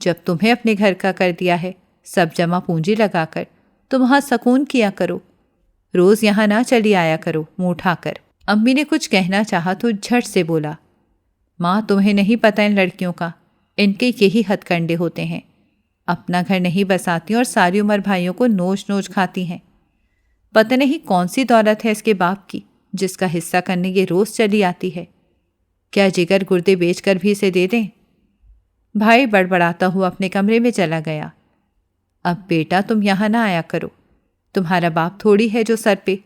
جب تمہیں اپنے گھر کا کر دیا ہے سب جمع پونجی لگا کر، تو وہاں سکون کیا کرو، روز یہاں نہ چلی آیا کرو منہ اٹھا کر۔ امی نے کچھ کہنا چاہا تو جھٹ سے بولا، ماں تمہیں نہیں پتہ ان لڑکیوں کا، ان کے یہی ہتھ کنڈے ہوتے ہیں، اپنا گھر نہیں بساتی اور ساری عمر بھائیوں کو نوچ نوچ کھاتی ہیں۔ پتہ نہیں کون سی دولت ہے اس کے باپ کی جس کا حصہ کرنے یہ روز چلی آتی ہے۔ کیا جگر گردے بیچ کر بھی اسے دے دیں؟ بھائی بڑبڑاتا ہوا اپنے کمرے میں چلا گیا۔ اب بیٹا تم یہاں نہ آیا کرو، تمہارا باپ تھوڑی ہے جو سر پہ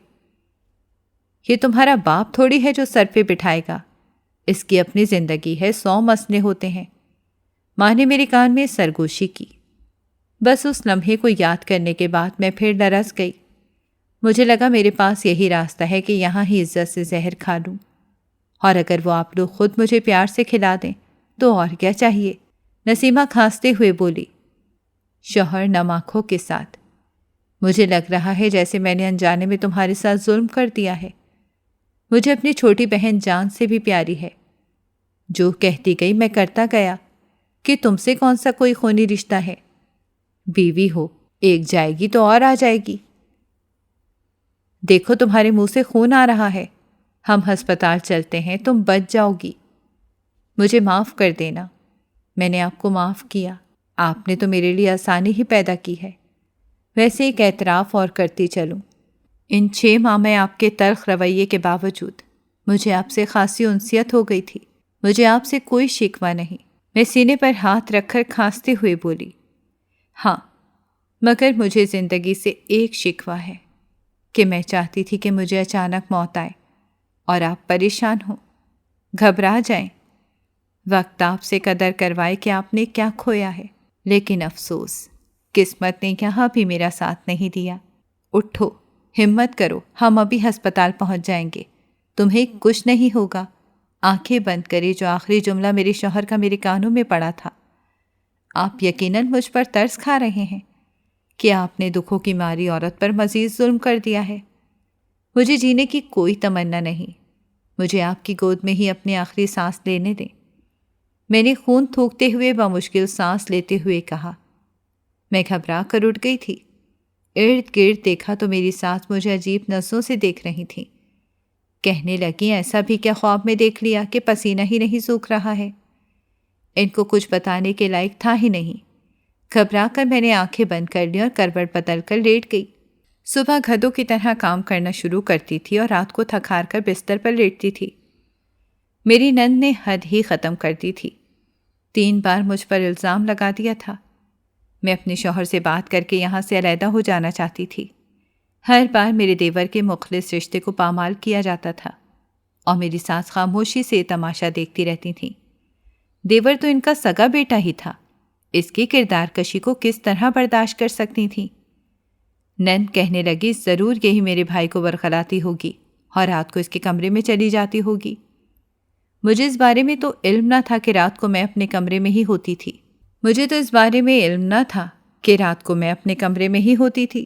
یہ تمہارا باپ تھوڑی ہے جو سر پہ بٹھائے گا، اس کی اپنی زندگی ہے، 100 مسئلے ہوتے ہیں۔ ماں نے میرے کان میں سرگوشی کی۔ بس اس لمحے کو یاد کرنے کے بعد میں پھر لرز گئی۔ مجھے لگا میرے پاس یہی راستہ ہے کہ یہاں ہی عزت سے زہر کھا لوں، اور اگر وہ آپ لوگ خود مجھے پیار سے کھلا دیں تو اور کیا چاہیے۔ نسیمہ کھانستے ہوئے بولی، شوہر نم آنکھوں کے ساتھ، مجھے لگ رہا ہے جیسے میں نے انجانے میں تمہارے ساتھ ظلم کر دیا ہے۔ مجھے اپنی چھوٹی بہن جان سے بھی پیاری ہے۔ جو کہتی گئی میں کرتا گیا کہ تم سے کون سا کوئی خونی رشتہ ہے، بیوی ہو، ایک جائے گی تو اور آ جائے گی۔ دیکھو تمہارے منہ سے خون آ رہا ہے، ہم ہسپتال چلتے ہیں، تم بچ جاؤ گی۔ مجھے معاف کر دینا، میں نے آپ کو معاف کیا، آپ نے تو میرے لیے آسانی ہی پیدا کی ہے۔ ویسے ایک اعتراف اور کرتی چلوں، ان 6 ماہ میں آپ کے تلخ رویے کے باوجود مجھے آپ سے خاصی انسیت ہو گئی تھی۔ مجھے آپ سے کوئی شکوہ نہیں۔ میں سینے پر ہاتھ رکھ کر کھانستے ہوئے بولی، ہاں، مگر مجھے زندگی سے ایک شکوہ ہے کہ میں چاہتی تھی کہ مجھے اچانک موت آئے اور آپ پریشان ہوں، گھبرا جائیں، وقت آپ سے قدر کروائے کہ آپ نے کیا کھویا ہے۔ لیکن افسوس، قسمت نے یہاں بھی میرا ساتھ نہیں دیا۔ اٹھو، ہمت کرو، ہم ابھی ہسپتال پہنچ جائیں گے، تمہیں کچھ نہیں ہوگا۔ آنکھیں بند کرے جو آخری جملہ میرے شوہر کا میرے کانوں میں پڑا تھا۔ آپ یقیناً مجھ پر ترس کھا رہے ہیں کہ آپ نے دکھوں کی ماری عورت پر مزید ظلم کر دیا ہے۔ مجھے جینے کی کوئی تمنا نہیں، مجھے آپ کی گود میں ہی اپنی آخری سانس لینے دیں۔ میں نے خون تھوکتے ہوئے بمشکل سانس لیتے ہوئے کہا۔ میں گھبرا کر اٹھ گئی تھی۔ ارد گرد دیکھا تو میری سانس مجھے عجیب نظروں سے دیکھ رہی تھی۔ کہنے لگی، ایسا بھی کیا خواب میں دیکھ لیا کہ پسینہ ہی نہیں سوکھ رہا ہے؟ ان کو کچھ بتانے کے لائق تھا ہی نہیں۔ گھبرا کر میں نے آنکھیں بند کر لی اور کروٹ بدل کر لیٹ گئی۔ صبح گدھوں کی طرح کام کرنا شروع کرتی تھی اور رات کو تھک ہار کر بستر پر لیٹتی تھی۔ میری نند نے حد ہی ختم کر دی تھی۔ 3 بار مجھ پر الزام لگا دیا تھا۔ میں اپنے شوہر سے بات کر کے یہاں سے علیحدہ ہو جانا چاہتی تھی۔ ہر بار میرے دیور کے مخلص رشتے کو پامال کیا جاتا تھا اور میری ساس خاموشی سے تماشا دیکھتی رہتی تھیں۔ دیور تو ان کا سگا بیٹا ہی تھا، اس کی کردار کشی کو کس طرح برداشت کر سکتی تھیں؟ نند کہنے لگی، ضرور یہی میرے بھائی کو برخلاتی ہوگی اور رات کو اس کے کمرے میں چلی جاتی ہوگی۔ مجھے اس بارے میں تو علم نہ تھا کہ رات کو میں اپنے کمرے میں ہی ہوتی تھی۔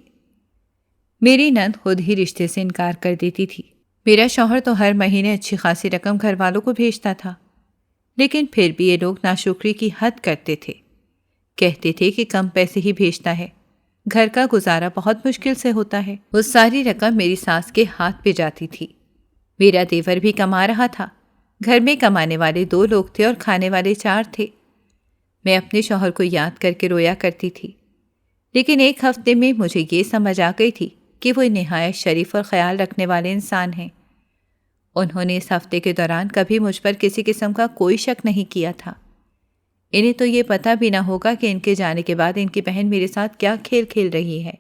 میری نند خود ہی رشتے سے انکار کر دیتی تھی۔ میرا شوہر تو ہر مہینے اچھی خاصی رقم گھر والوں کو بھیجتا تھا، لیکن پھر بھی یہ لوگ ناشکری کی حد کرتے تھے۔ کہتے تھے کہ کم پیسے ہی بھیجتا ہے، گھر کا گزارا بہت مشکل سے ہوتا ہے۔ وہ ساری رقم میری ساس کے ہاتھ پہ جاتی تھی۔ میرا دیور بھی کما رہا تھا، گھر میں کمانے والے 2 لوگ تھے اور کھانے والے 4 تھے۔ میں اپنے شوہر کو یاد کر کے رویا کرتی تھی، لیکن ایک ہفتے میں مجھے یہ سمجھ آ گئی تھی کہ وہ نہایت شریف اور خیال رکھنے والے انسان ہیں۔ انہوں نے اس ہفتے کے دوران کبھی مجھ پر کسی قسم کا کوئی شک نہیں کیا تھا۔ انہیں تو یہ پتہ بھی نہ ہوگا کہ ان کے جانے کے بعد ان کی بہن میرے ساتھ کیا کھیل کھیل رہی ہے۔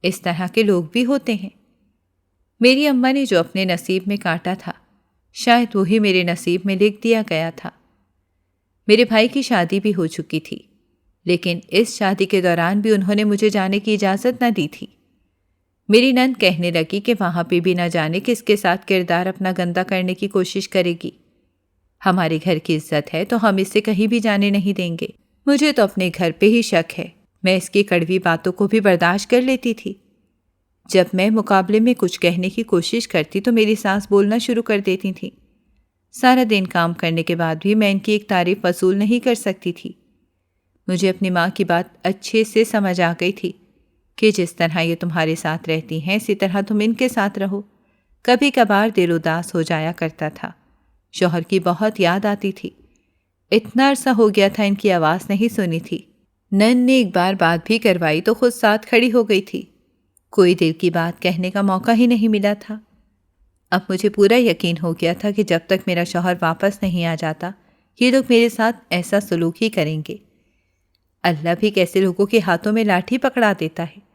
اس طرح کے لوگ بھی ہوتے ہیں۔ میری اماں نے جو اپنے نصیب میں کاٹا تھا، شاید وہی میرے نصیب میں لکھ دیا گیا تھا۔ میرے بھائی کی شادی بھی ہو چکی تھی، لیکن اس شادی کے دوران بھی انہوں نے مجھے جانے کی اجازت نہ دی تھی۔ میری نند کہنے لگی کہ وہاں پہ بھی نہ جانے کس کے ساتھ کردار اپنا گندا کرنے کی کوشش کرے گی۔ ہمارے گھر کی عزت ہے تو ہم اس سے کہیں بھی جانے نہیں دیں گے۔ مجھے تو اپنے گھر پہ ہی شک ہے، میں اس کی کڑوی باتوں کو بھی برداشت کر لیتی تھی۔ جب میں مقابلے میں کچھ کہنے کی کوشش کرتی تو میری سانس بولنا شروع کر دیتی تھی۔ سارا دن کام کرنے کے بعد بھی میں ان کی ایک تعریف وصول نہیں کر سکتی تھی۔ مجھے اپنی ماں کی بات اچھے سے سمجھ آ گئی تھی کہ جس طرح یہ تمہارے ساتھ رہتی ہیں اسی طرح تم ان کے ساتھ رہو۔ کبھی کبھار دل اداس ہو جایا کرتا تھا، شوہر کی بہت یاد آتی تھی۔ اتنا عرصہ ہو گیا تھا ان کی آواز نہیں سنی تھی۔ نند نے ایک بار بات بھی کروائی تو خود ساتھ کھڑی ہو گئی تھی۔ کوئی دل کی بات کہنے کا موقع ہی نہیں ملا تھا۔ اب مجھے پورا یقین ہو گیا تھا کہ جب تک میرا شوہر واپس نہیں آ جاتا یہ لوگ میرے ساتھ ایسا سلوک ہی کریں گے۔ اللہ بھی کیسے لوگوں کے ہاتھوں میں لاٹھی پکڑا دیتا ہے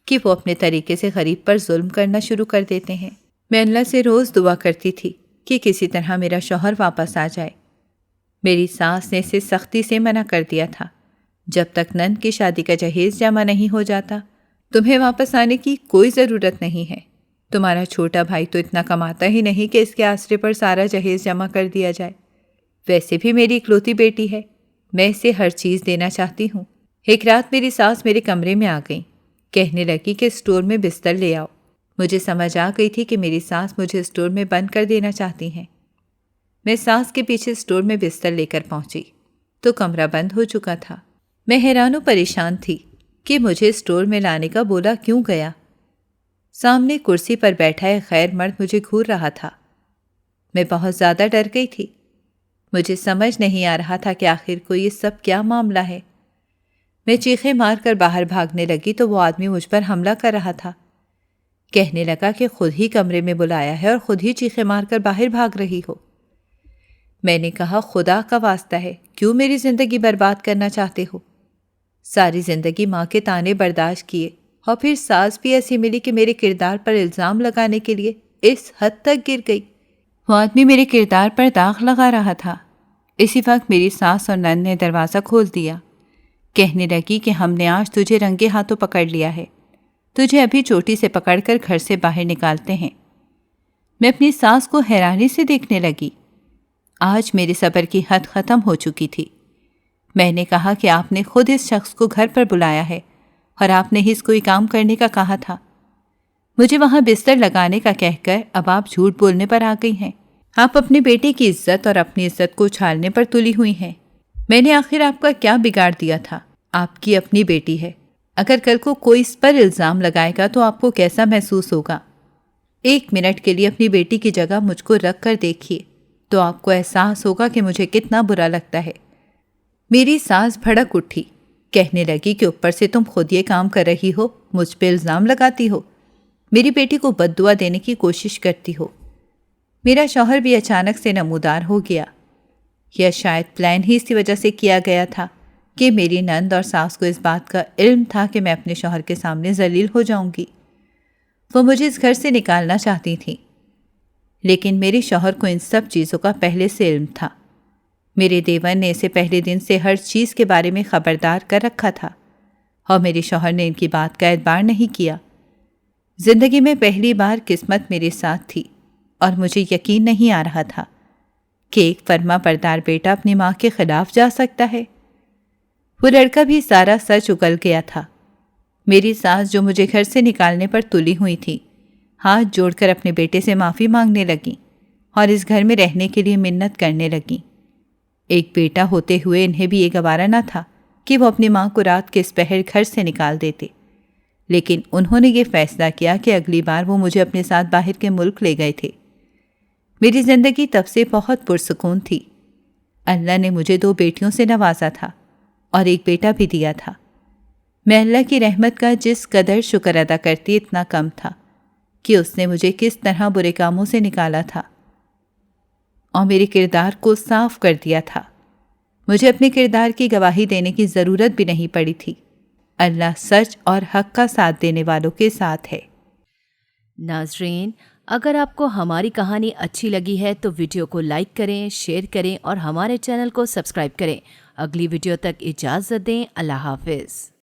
کہ وہ اپنے طریقے سے غریب پر ظلم کرنا شروع کر دیتے ہیں۔ میں اللہ سے روز دعا کرتی تھی کہ کسی طرح میرا شوہر واپس آ جائے۔ میری ساس نے اسے سختی سے منع کر دیا تھا، جب تک نند کی شادی کا جہیز جمع نہیں ہو جاتا تمہیں واپس آنے کی کوئی ضرورت نہیں ہے۔ تمہارا چھوٹا بھائی تو اتنا کماتا ہی نہیں کہ اس کے آسرے پر سارا جہیز جمع کر دیا جائے۔ ویسے بھی میری اکلوتی بیٹی ہے، میں اسے ہر چیز دینا چاہتی ہوں۔ ایک رات میری ساس میرے کمرے میں آ گئی، کہنے لگی کہ اسٹور میں بستر لے آؤ۔ مجھے سمجھ آ گئی تھی کہ میری ساس مجھے اسٹور میں بند کر دینا چاہتی ہیں۔ میں ساس کے پیچھے اسٹور میں بستر لے کر پہنچی تو کمرہ بند ہو چکا تھا۔ میں حیران و پریشان تھی کہ مجھے اسٹور میں لانے کا بولا کیوں گیا۔ سامنے کرسی پر بیٹھا ایک غیر مرد مجھے گھور رہا تھا۔ میں بہت زیادہ ڈر گئی تھی۔ مجھے سمجھ نہیں آ رہا تھا کہ آخر کو یہ سب کیا معاملہ ہے۔ میں چیخیں مار کر باہر بھاگنے لگی تو وہ آدمی مجھ پر حملہ کر رہا تھا۔ کہنے لگا کہ خود ہی کمرے میں بلایا ہے اور خود ہی چیخیں مار کر باہر بھاگ رہی ہو۔ میں نے کہا، خدا کا واسطہ ہے، کیوں میری زندگی برباد کرنا چاہتے ہو؟ ساری زندگی ماں کے طعنے برداشت کیے اور پھر ساس بھی ایسی ملی کہ میرے کردار پر الزام لگانے کے لیے اس حد تک گر گئی۔ وہ آدمی میرے کردار پر داغ لگا رہا تھا۔ اسی وقت میری ساس اور نند نے دروازہ کھول دیا۔ کہنے لگی کہ ہم نے آج تجھے رنگے ہاتھوں پکڑ لیا ہے، تجھے ابھی چوٹی سے پکڑ کر گھر سے باہر نکالتے ہیں۔ میں اپنی ساس کو حیرانی سے دیکھنے لگی۔ آج میرے صبر کی حد ختم ہو چکی تھی۔ میں نے کہا کہ آپ نے خود اس شخص کو گھر پر بلایا ہے اور آپ نے ہی اس کوئی کام کرنے کا کہا تھا۔ مجھے وہاں بستر لگانے کا کہہ کر اب آپ جھوٹ بولنے پر آ گئی ہیں۔ آپ اپنے بیٹے کی عزت اور اپنی عزت کو اچھالنے پر تلی ہوئی ہیں۔ میں نے آخر آپ کا کیا بگاڑ دیا تھا؟ آپ کی اپنی بیٹی ہے۔ اگر کل کو کوئی اس پر الزام لگائے گا تو آپ کو کیسا محسوس ہوگا؟ 1 منٹ کے لیے اپنی بیٹی کی جگہ مجھ کو رکھ کر دیکھیے تو آپ کو احساس ہوگا کہ مجھے کتنا برا لگتا ہے۔ میری ساس بھڑک اٹھی، کہنے لگی کہ اوپر سے تم خود یہ کام کر رہی ہو، مجھ پہ الزام لگاتی ہو، میری بیٹی کو بد دعا دینے کی کوشش کرتی ہو۔ میرا شوہر بھی اچانک سے نمودار ہو گیا۔ یہ شاید پلان ہی اسی وجہ سے کیا گیا تھا کہ میری نند اور ساس کو اس بات کا علم تھا کہ میں اپنے شوہر کے سامنے ذلیل ہو جاؤں گی۔ وہ مجھے اس گھر سے نکالنا چاہتی تھیں، لیکن میرے شوہر کو ان سب چیزوں کا پہلے سے علم تھا۔ میرے دیور نے اسے پہلے دن سے ہر چیز کے بارے میں خبردار کر رکھا تھا اور میرے شوہر نے ان کی بات کا اعتبار نہیں کیا۔ زندگی میں پہلی بار قسمت میرے ساتھ تھی اور مجھے یقین نہیں آ رہا تھا کہ ایک فرما بردار بیٹا اپنی ماں کے خلاف جا سکتا ہے۔ وہ لڑکا بھی سارا سچ اگل گیا تھا۔ میری ساس جو مجھے گھر سے نکالنے پر تلی ہوئی تھی، ہاتھ جوڑ کر اپنے بیٹے سے معافی مانگنے لگیں اور اس گھر میں رہنے کے لیے منت کرنے لگیں۔ ایک بیٹا ہوتے ہوئے انہیں بھی یہ گوارا نہ تھا کہ وہ اپنی ماں کو رات کے اس پہر گھر سے نکال دیتے، لیکن انہوں نے یہ فیصلہ کیا کہ اگلی بار وہ مجھے اپنے ساتھ باہر کے ملک لے گئے تھے۔ میری زندگی تب سے بہت پرسکون تھی۔ اللہ نے مجھے 2 بیٹیوں سے نوازا تھا اور ایک بیٹا بھی دیا تھا۔ میں اللہ کی رحمت کا جس قدر شکر ادا کرتی اتنا کم تھا کہ اس نے مجھے کس طرح برے کاموں سے نکالا تھا اور میرے کردار کو صاف کر دیا تھا۔ مجھے اپنے کردار کی گواہی دینے کی ضرورت بھی نہیں پڑی تھی۔ اللہ سچ اور حق کا ساتھ دینے والوں کے ساتھ ہے۔ ناظرین، اگر آپ کو ہماری کہانی اچھی لگی ہے تو ویڈیو کو لائک کریں، شیئر کریں اور ہمارے چینل کو سبسکرائب کریں۔ اگلی ویڈیو تک اجازت دیں۔ اللہ حافظ۔